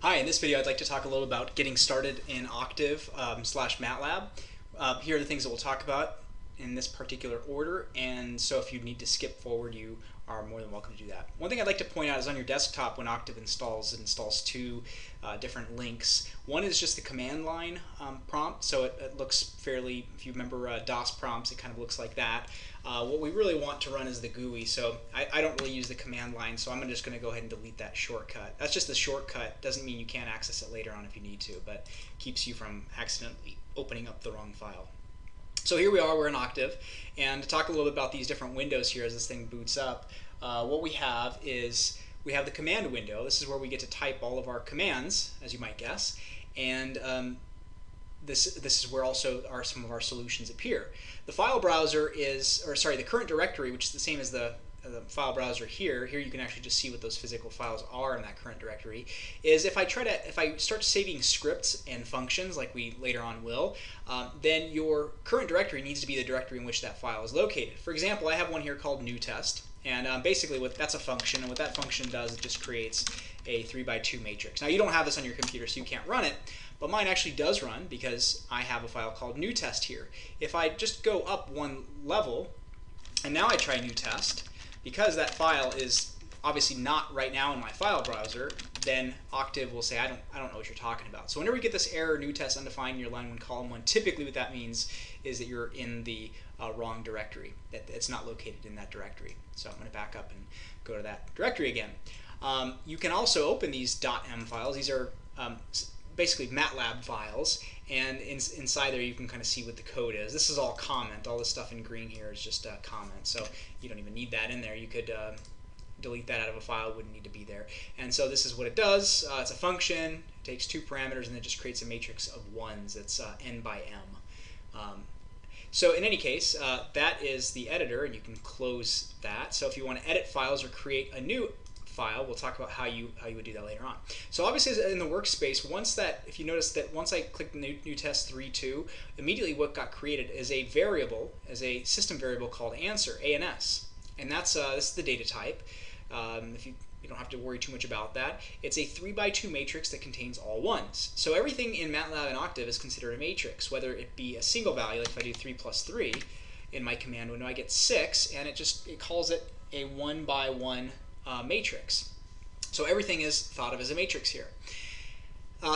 Hi, in this video I'd like to talk a little about getting started in Octave slash MATLAB. Here are the things that we'll talk about in this particular order, and so if you need to skip forward, you are more than welcome to do that. One thing I'd like to point out is on your desktop when Octave installs, it installs two different links. One is just the command line prompt, so it looks fairly, if you remember DOS prompts, it kind of looks like that. What we really want to run is the GUI, so I don't really use the command line, so I'm just going to go ahead and delete that shortcut. That's just the shortcut. Doesn't mean you can't access it later on if you need to, but keeps you from accidentally opening up the wrong file. So here we are, we're in Octave, and to talk a little bit about these different windows here as this thing boots up, what we have is we have the command window. This is where we get to type all of our commands, as you might guess, and this is where also some of our solutions appear. The file browser is, the current directory, which is the same as the file browser here. Here you can actually just see what those physical files are in that current directory. Is if I start saving scripts and functions like we later on will, then your current directory needs to be the directory in which that file is located. For example, I have one here called new test, and basically that's a function, and what that function does, it just creates a 3x2 matrix. Now you don't have this on your computer, so you can't run it. But mine actually does run because I have a file called new test here. If I just go up one level, and now I try new test, because that file is obviously not right now in my file browser, then Octave will say, I don't know what you're talking about. So whenever you get this error, new test undefined in your line 1, column 1, typically what that means is that you're in the wrong directory, that it's not located in that directory. So I'm going to back up and go to that directory again. You can also open these .m files. These are basically MATLAB files, and inside there you can kind of see what the code is. This is all comment. All this stuff in green here is just comment, so you don't even need that in there. You could delete that out of a file, wouldn't need to be there. And so this is what it does. It's a function, it takes two parameters, and it just creates a matrix of ones. It's n by m. So in any case, that is the editor, and you can close that. So if you want to edit files or create a new file, we'll talk about how you would do that later on. So obviously in the workspace, if you notice that once I click the new test 3.2, immediately what got created is a variable, as a system variable called answer, ANS, and this is the data type. If you don't have to worry too much about that. It's a 3x2 matrix that contains all ones. So everything in MATLAB and Octave is considered a matrix, whether it be a single value, like if I do 3 plus 3 in my command window, I get 6, and it calls it a 1 by 1 matrix. So everything is thought of as a matrix here.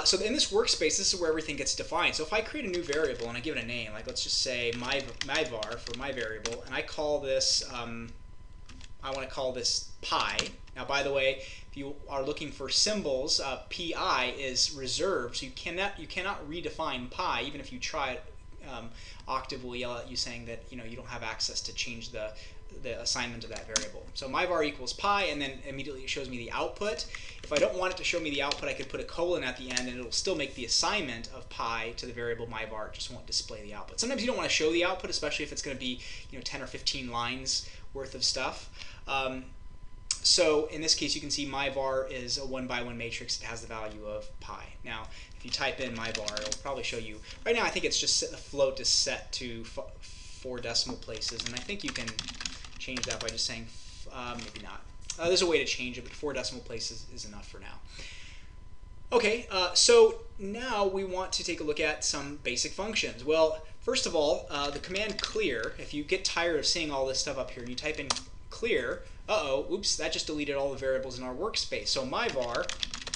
So in this workspace, this is where everything gets defined. So if I create a new variable and I give it a name, like let's just say my var for my variable, and I call this, I want to call this pi. Now, by the way, if you are looking for symbols, pi is reserved, so you cannot redefine pi, even if you try it. Octave will yell at you saying that you don't have access to change the assignment of that variable. So my var equals pi, and then immediately it shows me the output. If I don't want it to show me the output, I could put a colon at the end, and it'll still make the assignment of pi to the variable my var. It just won't display the output. Sometimes you don't want to show the output, especially if it's going to be 10 or 15 lines worth of stuff. So in this case, you can see my var is a 1 by 1 matrix. It has the value of pi. Now, if you type in my var, it'll probably show you. Right now, I think it's just the float is set to 4 decimal places, and I think you can change that by just saying maybe not. There's a way to change it, but 4 decimal places is enough for now. Okay, so now we want to take a look at some basic functions. Well, first of all, the command clear. If you get tired of seeing all this stuff up here, and you type in clear, oops, that just deleted all the variables in our workspace. So my var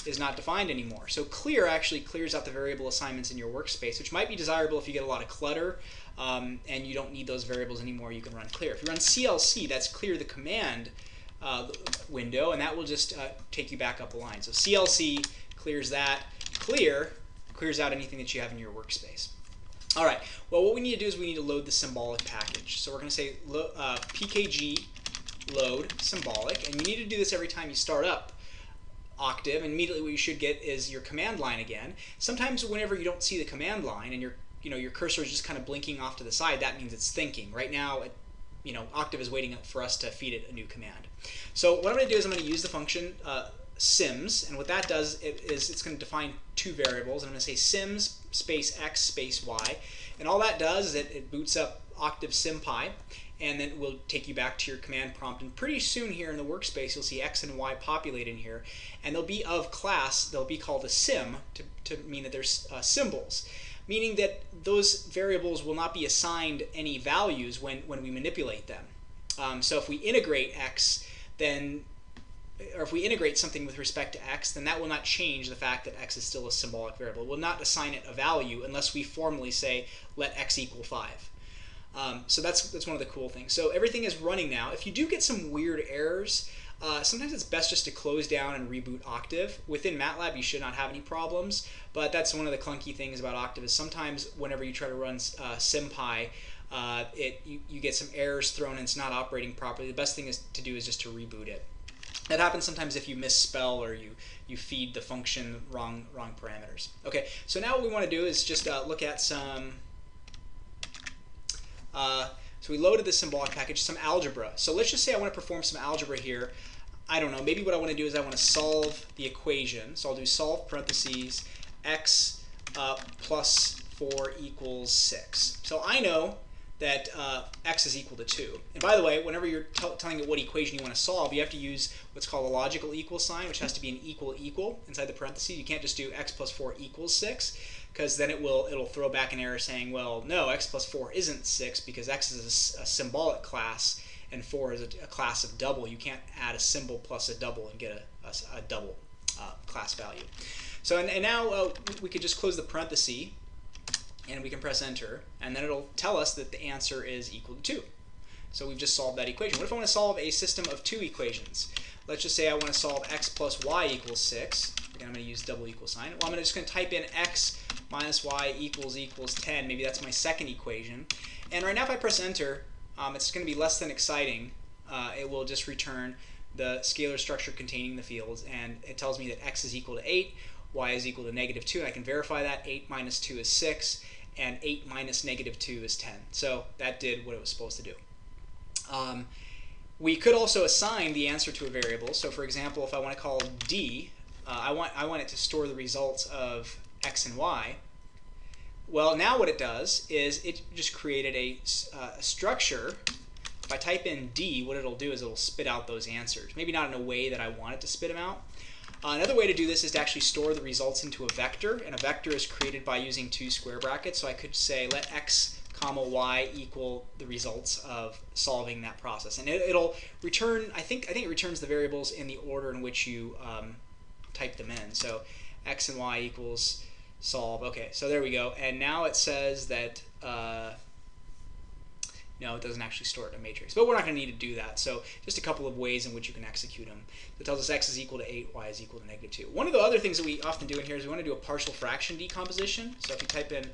is not defined anymore. So clear actually clears out the variable assignments in your workspace, which might be desirable if you get a lot of clutter and you don't need those variables anymore. You can run clear. If you run CLC, that's clear the command window, and that will just take you back up a line. So CLC clears that. Clear clears out anything that you have in your workspace. All right. Well, what we need to do is we need to load the symbolic package. So we're going to say pkg load symbolic, and you need to do this every time you start up Octave, and immediately what you should get is your command line again. Sometimes whenever you don't see the command line and your cursor is just kind of blinking off to the side, that means it's thinking. Right now, Octave is waiting for us to feed it a new command. So what I'm going to do is I'm going to use the function sims, and what that does is it's going to define 2 variables, and I'm going to say sims space x space y, and all that does is it boots up Octave SymPy, and then we'll take you back to your command prompt. And pretty soon here in the workspace, you'll see X and Y populate in here, and they'll be of class. They'll be called a sim to mean that there's symbols, meaning that those variables will not be assigned any values when we manipulate them. So if we integrate X, or if we integrate something with respect to X, then that will not change the fact that X is still a symbolic variable. It will not assign it a value unless we formally say let X equal 5. So that's one of the cool things. So everything is running now. If you do get some weird errors, sometimes it's best just to close down and reboot Octave. Within MATLAB, you should not have any problems, but that's one of the clunky things about Octave is sometimes whenever you try to run SymPy, you get some errors thrown and it's not operating properly. The best thing to do is just to reboot it. That happens sometimes if you misspell or you feed the function wrong parameters. Okay, so now what we want to do is just look at some. So we loaded the symbolic package, some algebra. So let's just say I want to perform some algebra here. I don't know, maybe what I want to do is I want to solve the equation. So I'll do solve parentheses x plus 4 equals 6. So I know that x is equal to 2. And by the way, whenever you're telling it what equation you want to solve, you have to use what's called a logical equal sign, which has to be an equal inside the parentheses. You can't just do x plus 4 equals 6, because then it'll throw back an error saying, well, no, x plus 4 isn't 6 because x is a symbolic class and 4 is a class of double. You can't add a symbol plus a double and get a double class value. So and now we could just close the parenthesis, and we can press enter, and then it'll tell us that the answer is equal to 2. So we've just solved that equation. What if I want to solve a system of 2 equations? Let's just say I want to solve x plus y equals 6. Again, I'm going to use double equal sign. Well, I'm just going to type in x minus y equals 10. Maybe that's my second equation. And right now if I press enter, it's going to be less than exciting. It will just return the scalar structure containing the fields, and it tells me that x is equal to 8, y is equal to negative 2. I can verify that. 8 minus 2 is 6. And 8 minus negative 2 is 10. So that did what it was supposed to do. We could also assign the answer to a variable. So for example, if I want to call D, I want it to store the results of x and y. Well, now what it does is it just created a structure. If I type in D, what it'll do is it'll spit out those answers. Maybe not in a way that I want it to spit them out. Another way to do this is to actually store the results into a vector, and a vector is created by using 2 square brackets. So I could say let x comma y equal the results of solving that process, and it'll return. I think it returns the variables in the order in which you type them in. So x and y equals solve. Okay, so there we go. And now it says that no, it doesn't actually store it in a matrix, but we're not going to need to do that. So just a couple of ways in which you can execute them. It tells us x is equal to 8, y is equal to negative 2. One of the other things that we often do in here is we want to do a partial fraction decomposition. So if you type in,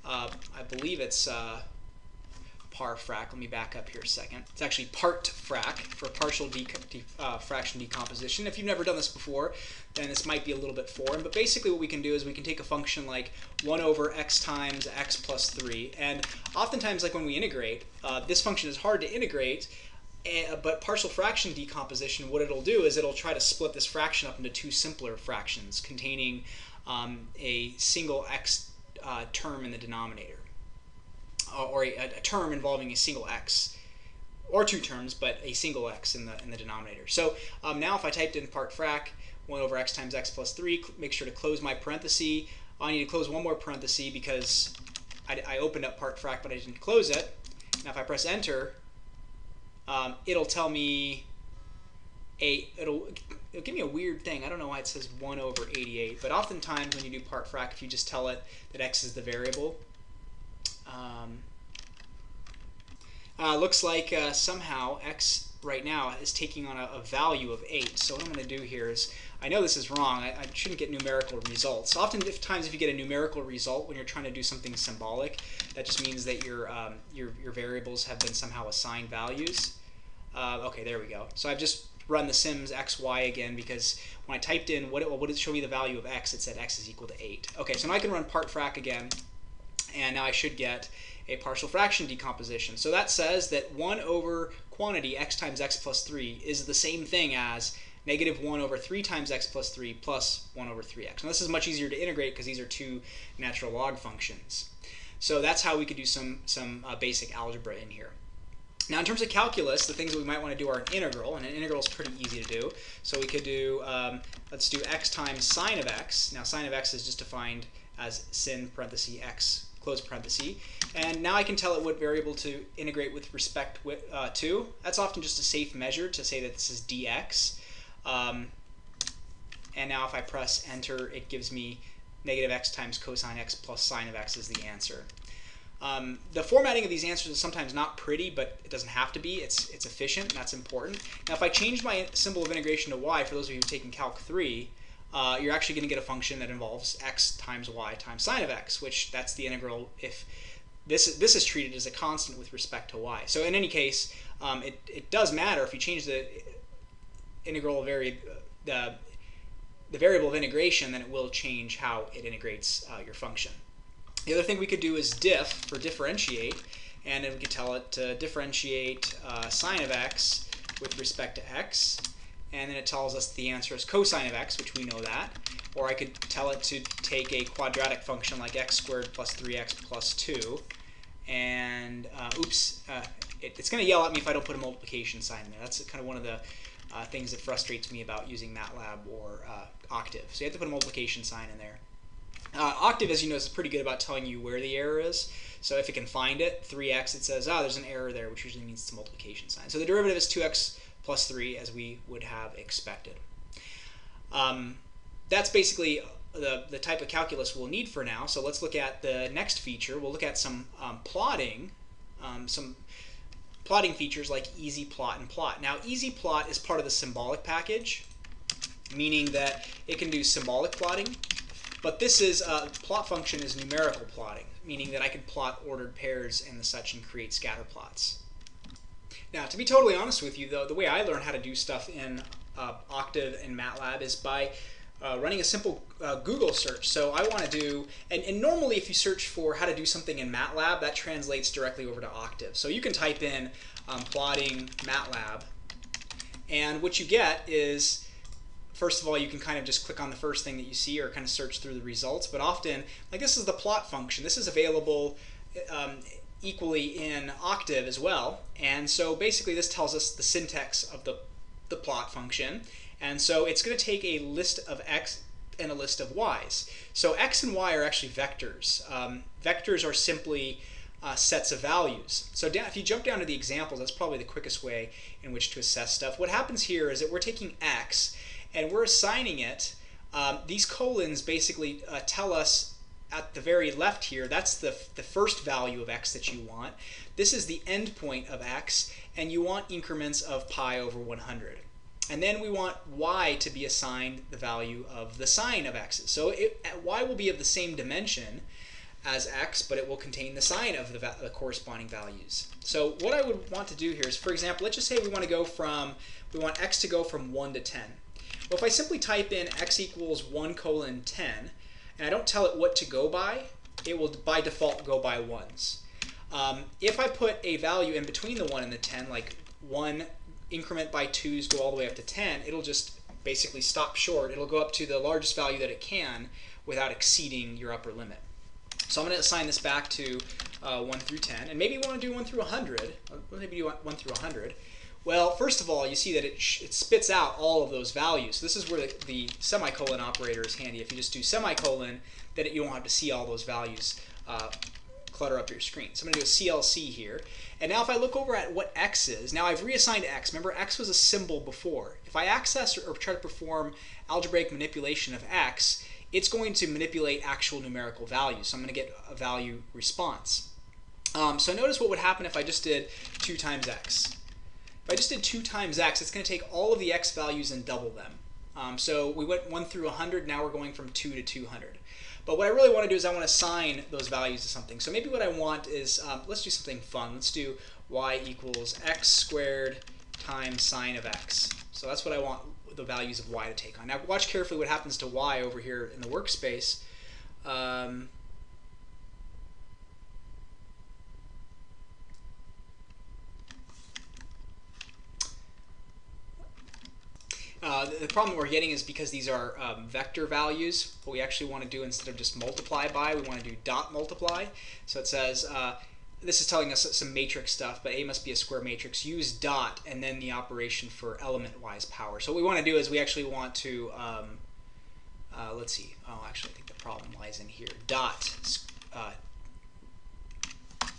I believe it's parfrac. Let me back up here a second. It's actually partfrac for partial fraction decomposition. If you've never done this before, then this might be a little bit foreign. But basically what we can do is we can take a function like 1 over x times x plus 3. And oftentimes, like when we integrate, this function is hard to integrate. But partial fraction decomposition, what it'll do is it'll try to split this fraction up into 2 simpler fractions containing a single x term in the denominator, or a term involving a single x, or 2 terms, but a single x in the denominator. So now if I typed in partfrac 1 over x times x plus 3, make sure to close my parenthesis. I need to close one more parenthesis because I opened up partfrac, but I didn't close it. Now if I press enter, it'll tell me it'll give me a weird thing. I don't know why it says 1 over 88, but oftentimes when you do partfrac, if you just tell it that x is the variable, looks like somehow x right now is taking on a value of 8. So what I'm going to do here is, I know this is wrong. I shouldn't get numerical results. Oftentimes if you get a numerical result when you're trying to do something symbolic, that just means that your variables have been somehow assigned values. Okay, there we go. So I've just run the sims x, y again because when I typed in what it showed me the value of x, it said x is equal to 8. Okay, so now I can run partfrac again, and now I should get a partial fraction decomposition. So that says that 1 over quantity x times x plus 3 is the same thing as negative 1 over 3 times x plus 3 plus 1 over 3x. And this is much easier to integrate because these are 2 natural log functions. So that's how we could do some basic algebra in here. Now, in terms of calculus, the things that we might want to do are an integral, and an integral is pretty easy to do. So we could do, let's do x times sine of x. Now, sine of x is just defined as sin parenthesis x close parenthesis. And now I can tell it what variable to integrate with respect to. That's often just a safe measure to say that this is dx. And now if I press enter, it gives me negative x times cosine x plus sine of x is the answer. The formatting of these answers is sometimes not pretty, but it doesn't have to be. It's efficient, and that's important. Now, if I change my symbol of integration to y, for those of you who've taken Calc 3, you're actually going to get a function that involves x times y times sine of x, which that's the integral if this is treated as a constant with respect to y. So in any case, it does matter if you change the integral the variable of integration, then it will change how it integrates your function. The other thing we could do is diff for differentiate, and then we could tell it to differentiate sine of x with respect to x, and then it tells us the answer is cosine of x, which we know that. Or I could tell it to take a quadratic function like x squared plus 3x plus 2, and it's going to yell at me if I don't put a multiplication sign there. That's kind of one of the things that frustrates me about using MATLAB or Octave. So you have to put a multiplication sign in there. Octave, as you know, is pretty good about telling you where the error is. So if it can find it, 3x, it says, there's an error there, which usually means it's a multiplication sign. So the derivative is 2x plus 3, as we would have expected. That's basically the type of calculus we'll need for now. So let's look at the next feature. We'll look at some plotting features like easy plot and plot. Now, easy plot is part of the symbolic package, meaning that it can do symbolic plotting. But this is plot function is numerical plotting, meaning that I can plot ordered pairs and the such and create scatter plots. Now, to be totally honest with you, though, the way I learned how to do stuff in Octave and MATLAB is by running a simple Google search. So I want to do, and normally if you search for how to do something in MATLAB, that translates directly over to Octave. So you can type in plotting MATLAB, and what you get is, first of all, you can kind of just click on the first thing that you see or kind of search through the results. But often, like this is the plot function. This is available equally in Octave as well. And so basically this tells us the syntax of the plot function. And so it's going to take a list of x and a list of y's. So x and y are actually vectors. Vectors are simply sets of values. So if you jump down to the examples, that's probably the quickest way in which to assess stuff. What happens here is that we're taking x and we're assigning it. These colons basically tell us at the very left here, that's the first value of x that you want. This is the end point of x, and you want increments of pi over 100. And then we want y to be assigned the value of the sine of x. So y will be of the same dimension as x, but it will contain the sine of the corresponding values. So what I would want to do here is, for example, let's just say we want x to go from 1 to 10. Well, if I simply type in x equals 1 colon 10, and I don't tell it what to go by, it will by default go by 1s. If I put a value in between the 1 and the 10, like 1 increment by 2's go all the way up to 10, it'll just basically stop short. It'll go up to the largest value that it can without exceeding your upper limit. So I'm going to assign this back to 1 through 10, and maybe we want to do 1 through 100. Maybe do 1 through 100. Well, first of all, you see that it spits out all of those values. This is where the semicolon operator is handy. If you just do semicolon, then you won't have to see all those values clutter up your screen. So I'm going to do a CLC here. And now if I look over at what x is, now I've reassigned x. Remember, x was a symbol before. If I access or try to perform algebraic manipulation of x, it's going to manipulate actual numerical values. So I'm going to get a value response. So notice what would happen if I just did 2 times x. If I just did 2 times x, it's going to take all of the x values and double them. So we went 1 through 100, now we're going from 2 to 200. But what I really want to do is I want to assign those values to something. So maybe what I want is, let's do something fun. Let's do y equals x squared times sine of x. So that's what I want the values of y to take on. Now watch carefully what happens to y over here in the workspace. The problem we're getting is because these are vector values, what we actually want to do instead of just multiply by, we want to do dot multiply. So it says this is telling us some matrix stuff, but A must be a square matrix. Use dot and then the operation for element-wise power. So what we want to do is we actually want to, let's see. Oh, actually, I think the problem lies in here. Dot,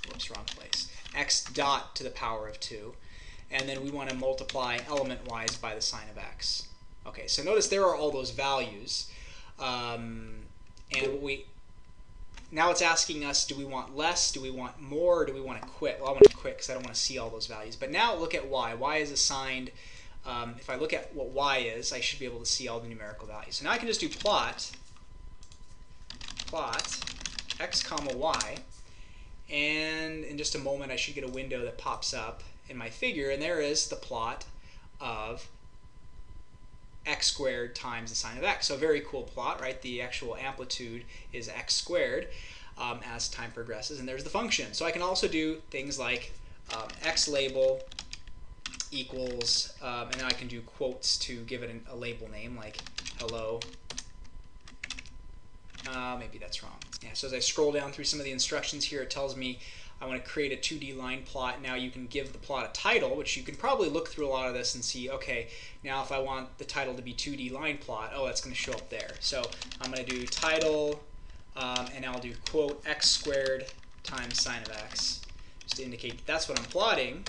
whoops, wrong place. X dot to the power of 2. And then we want to multiply element-wise by the sine of x. Okay, so notice there are all those values. And now it's asking us, do we want less, do we want more, or do we want to quit? Well, I want to quit because I don't want to see all those values. But now look at y. Y is assigned, if I look at what y is, I should be able to see all the numerical values. So now I can just do plot x comma y, and in just a moment I should get a window that pops up in my figure, and there is the plot of x squared times the sine of x. So a very cool plot, right? The actual amplitude is x squared as time progresses, and there's the function. So I can also do things like x label equals, and then I can do quotes to give it a label name, like hello. Maybe that's wrong. Yeah, so as I scroll down through some of the instructions here, it tells me I want to create a 2D line plot. Now you can give the plot a title, which you can probably look through a lot of this and see, okay, now if I want the title to be 2D line plot, oh, that's going to show up there. So I'm going to do title, and I'll do quote x squared times sine of x, just to indicate that's what I'm plotting.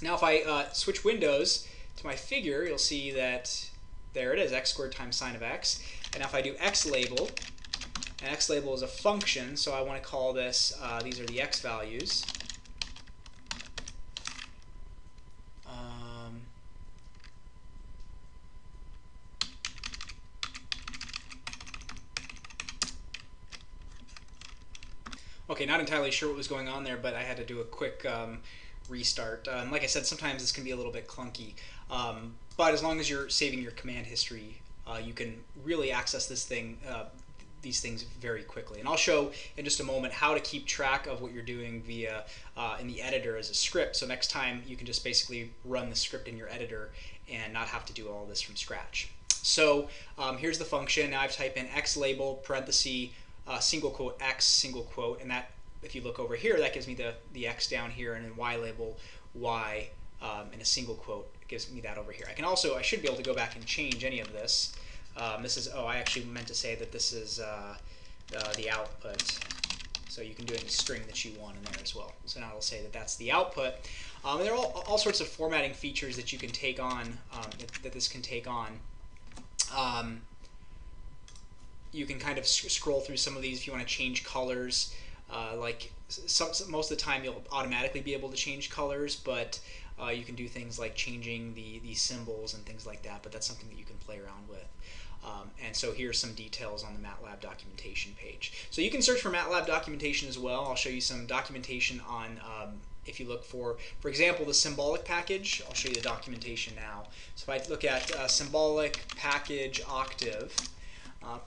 Now if I switch windows to my figure, you'll see that there it is, x squared times sine of x. And now if I do x label, and x label is a function, so I want to call this, these are the x values. Okay, not entirely sure what was going on there, but I had to do a quick restart. Like I said, sometimes this can be a little bit clunky, but as long as you're saving your command history, you can really access this thing, these things very quickly. And I'll show in just a moment how to keep track of what you're doing via in the editor as a script. So next time you can just basically run the script in your editor and not have to do all this from scratch. So here's the function. Now I've typed in x label parenthesis single quote x single quote, and that, if you look over here, that gives me the x down here, and then y label y in a single quote. It gives me that over here. I should be able to go back and change any of this. This is, I actually meant to say that this is the output. So you can do any string that you want in there as well. So now it'll say that that's the output. And there are all sorts of formatting features that you can take on, that this can take on. You can kind of scroll through some of these if you want to change colors. Most of the time you'll automatically be able to change colors, but you can do these like changing the symbols and things like that, but that's something that you can play around with. And so here's some details on the MATLAB documentation page. So you can search for MATLAB documentation as well. I'll show you some documentation on, if you look for example, the symbolic package. I'll show you the documentation now. So if I look at symbolic package Octave,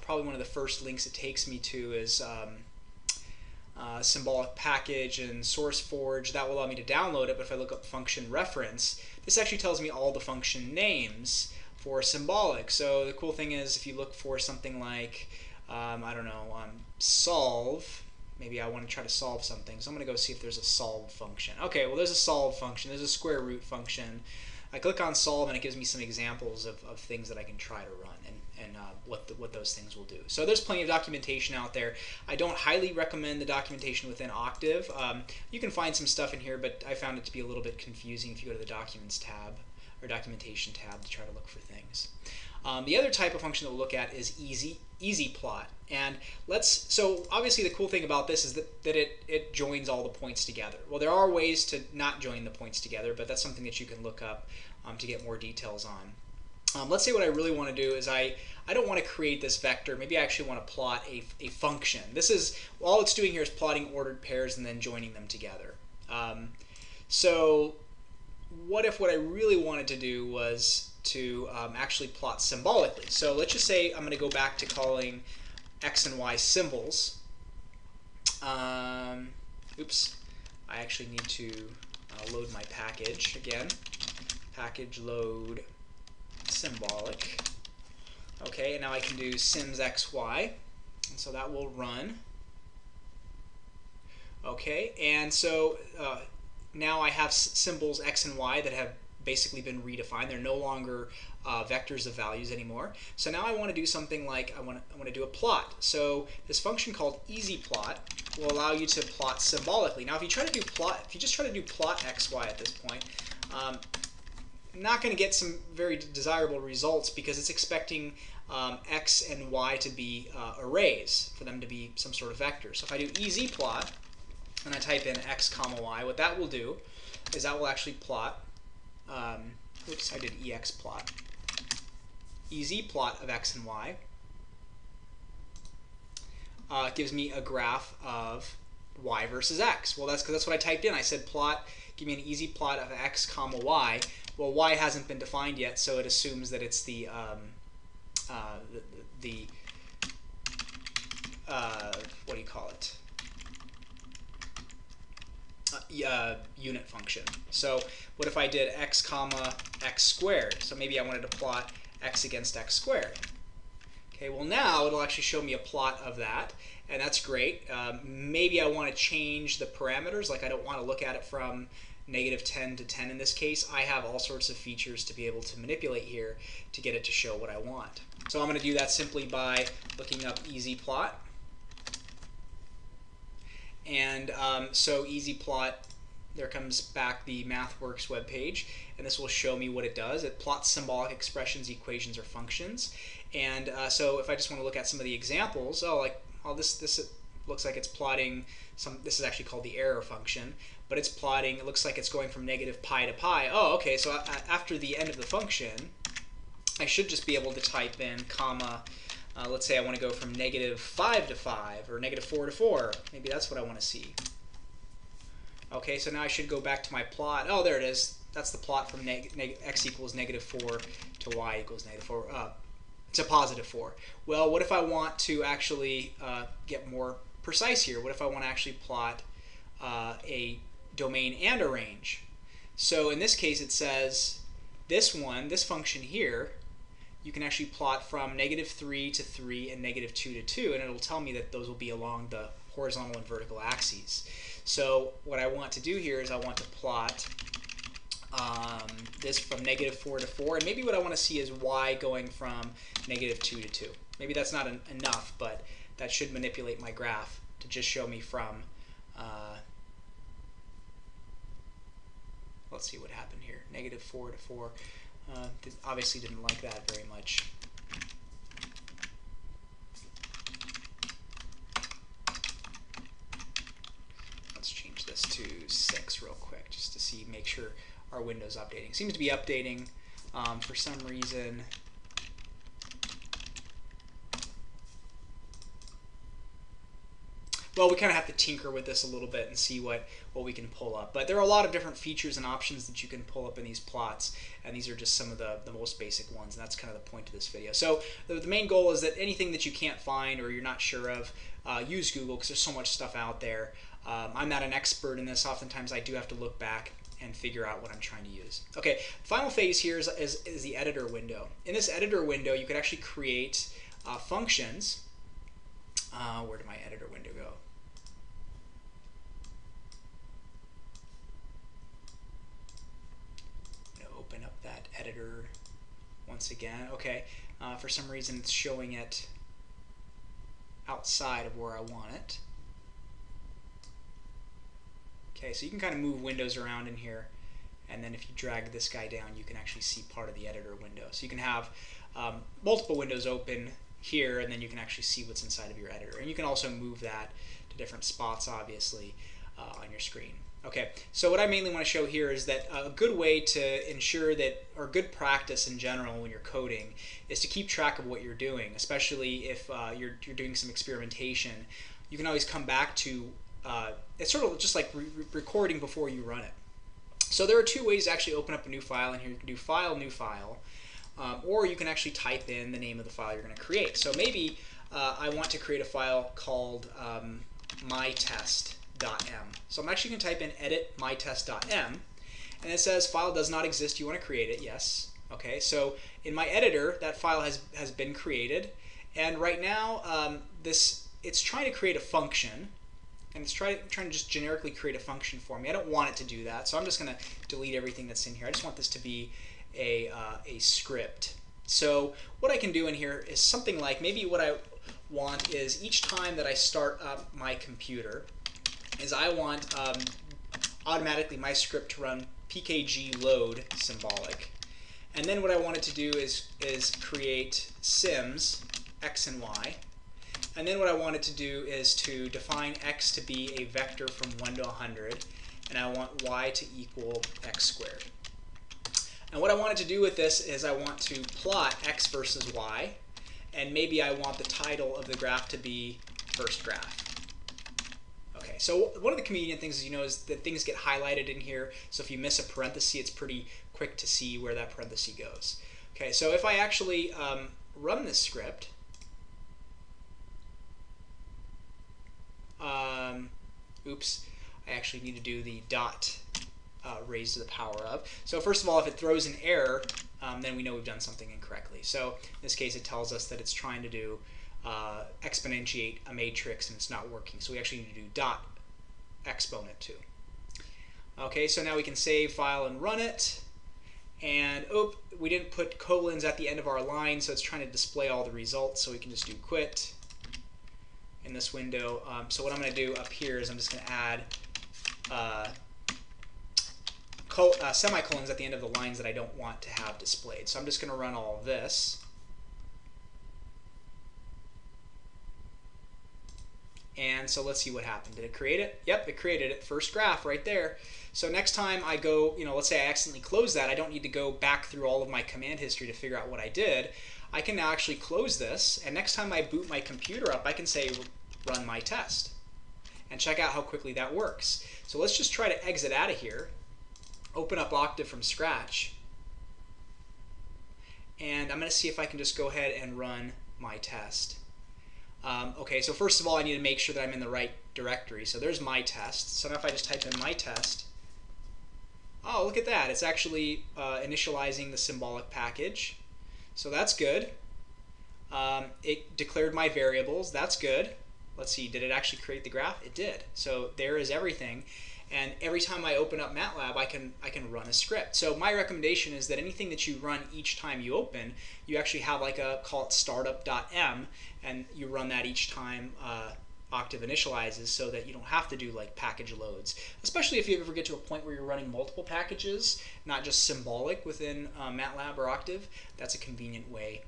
probably one of the first links it takes me to is symbolic package and SourceForge. That will allow me to download it, but if I look up function reference, this actually tells me all the function names for symbolic. So the cool thing is if you look for something like, I don't know, solve, maybe I want to try to solve something, so I'm going to go see if there's a solve function. Okay, well there's a solve function, there's a square root function. I click on solve and it gives me some examples of things that I can try to run and what those things will do. So there's plenty of documentation out there. I don't highly recommend the documentation within Octave. You can find some stuff in here, but I found it to be a little bit confusing if you go to the Documents tab or Documentation tab to try to look for things. The other type of function that we'll look at is easy plot. And so obviously the cool thing about this is that it joins all the points together. Well, there are ways to not join the points together, but that's something that you can look up to get more details on. Let's say what I really want to do is I don't want to create this vector. Maybe I actually want to plot a function. This is, all it's doing here is plotting ordered pairs and then joining them together. So what if what I really wanted to do was to actually plot symbolically? So let's just say I'm going to go back to calling x and y symbols. Oops, I actually need to load my package again. Package load symbolic. Okay, and now I can do sims xy, and so that will run. Okay, and so now I have symbols x and y that have basically been redefined. They're no longer vectors of values anymore. So now I want to do something like I want to do a plot. So this function called EasyPlot will allow you to plot symbolically. Now if you just try to do plot xy at this point, not going to get some very desirable results because it's expecting x and y to be arrays, for them to be some sort of vector. So if I do EasyPlot and I type in x comma y, what that will do is that will actually plot, oops, I did explot, EasyPlot of x and y gives me a graph of y versus x. Well, that's because that's what I typed in. I said plot, give me an EasyPlot of x comma y. Well, y hasn't been defined yet, so it assumes that it's the what do you call it? Unit function. So what if I did x comma x squared? So maybe I wanted to plot x against x squared. Okay, well now it'll actually show me a plot of that, and that's great. Maybe I want to change the parameters, like I don't want to look at it from -10 to 10 in this case. I have all sorts of features to be able to manipulate here to get it to show what I want. So I'm going to do that simply by looking up EasyPlot. And so EasyPlot, there comes back the MathWorks webpage, and this will show me what it does. It plots symbolic expressions, equations, or functions. And so if I just want to look at some of the examples, this looks like it's plotting some. This is actually called the error function, but it's plotting. It looks like it's going from -pi to pi. Oh, okay. So after the end of the function, I should just be able to type in comma. Let's say I want to go from -5 to 5 or -4 to 4. Maybe that's what I want to see. Okay, so now I should go back to my plot. Oh, there it is. That's the plot from x equals -4 to y equals -4 to +4. Well, what if I want to actually get more precise here? What if I want to actually plot a domain and a range? So in this case, it says this function here, you can actually plot from -3 to 3 and -2 to 2, and it'll tell me that those will be along the horizontal and vertical axes. So what I want to do here is I want to plot this from -4 to 4, and maybe what I want to see is y going from -2 to 2. Maybe that's not enough, but that should manipulate my graph to just show me from, let's see what happened here, -4 to 4. Obviously didn't like that very much. Let's change this to 6 real quick just to see, make sure our window's updating. Seems to be updating for some reason. Well, we kind of have to tinker with this a little bit and see what we can pull up. But there are a lot of different features and options that you can pull up in these plots, and these are just some of the most basic ones, and that's kind of the point of this video. So the main goal is that anything that you can't find or you're not sure of, use Google, because there's so much stuff out there. I'm not an expert in this. Oftentimes I do have to look back and figure out what I'm trying to use. Okay, final phase here is the editor window. In this editor window, you could actually create functions. Where did my editor window go? Open up that editor once again. Okay, for some reason it's showing it outside of where I want it. Okay, so you can kind of move windows around in here, and then if you drag this guy down, you can actually see part of the editor window. So you can have multiple windows open here, and then you can actually see what's inside of your editor. And you can also move that to different spots, obviously, on your screen. Okay, so what I mainly want to show here is that a good way to ensure that, or good practice in general when you're coding, is to keep track of what you're doing, especially if you're doing some experimentation. You can always come back to, it's sort of just like recording before you run it. So there are two ways to actually open up a new file in here. You can do File, New File, or you can actually type in the name of the file you're going to create. So maybe I want to create a file called mytest.m. So I'm actually going to type in edit mytest.m, and it says file does not exist, you want to create it. Yes. Okay, so in my editor that file has been created, and right now it's trying to create a function, and it's trying to just generically create a function for me. I don't want it to do that, so I'm just going to delete everything that's in here. I just want this to be a script. So what I can do in here is something like, maybe what I want is each time that I start up my computer is I want automatically my script to run pkg load symbolic. And then what I want it to do is create sims x and y. And then what I want it to do is to define x to be a vector from 1 to 100, and I want y to equal x squared. And what I want it to do with this is I want to plot x versus y, and maybe I want the title of the graph to be first graph. Okay, so one of the convenient things is that things get highlighted in here, so if you miss a parenthesis, it's pretty quick to see where that parenthesis goes. Okay, so if I actually run this script, oops, I actually need to do the dot raised to the power of. So first of all, if it throws an error, then we know we've done something incorrectly. So in this case, it tells us that it's trying to do exponentiate a matrix and it's not working. So we actually need to do dot exponent too. Okay, so now we can save file and run it. And we didn't put colons at the end of our line, so it's trying to display all the results. So we can just do quit in this window. So what I'm going to do up here is I'm just going to add semicolons at the end of the lines that I don't want to have displayed. So I'm just going to run all of this. And so let's see what happened. Did it create it? Yep, it created it. First graph right there. So next time I go, let's say I accidentally close that, I don't need to go back through all of my command history to figure out what I did. I can now actually close this, and next time I boot my computer up, I can say run my test and check out how quickly that works. So let's just try to exit out of here, open up Octave from scratch, and I'm going to see if I can just go ahead and run my test. Okay, so first of all, I need to make sure that I'm in the right directory. So there's my test. So now if I just type in my test, oh, look at that. It's actually initializing the symbolic package. So that's good. It declared my variables. That's good. Let's see, did it actually create the graph? It did. So there is everything. And every time I open up MATLAB, I can run a script. So my recommendation is that anything that you run each time you open, you actually have like call it startup.m, and you run that each time Octave initializes, so that you don't have to do like package loads. Especially if you ever get to a point where you're running multiple packages, not just symbolic within MATLAB or Octave. That's a convenient way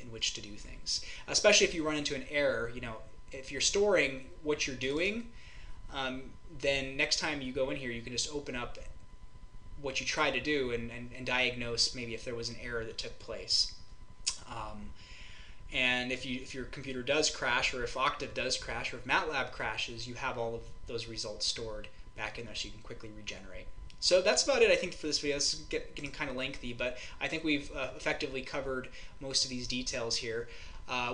in which to do things. Especially if you run into an error, if you're storing what you're doing, then next time you go in here, you can just open up what you tried to do and diagnose maybe if there was an error that took place. And if your computer does crash, or if Octave does crash, or if MATLAB crashes, you have all of those results stored back in there so you can quickly regenerate. So that's about it, I think, for this video. This is getting kind of lengthy, but I think we've effectively covered most of these details here.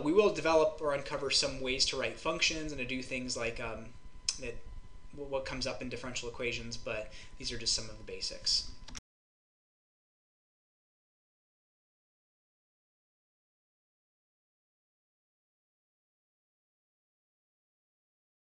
We will develop or uncover some ways to write functions and to do things like what comes up in differential equations, but these are just some of the basics.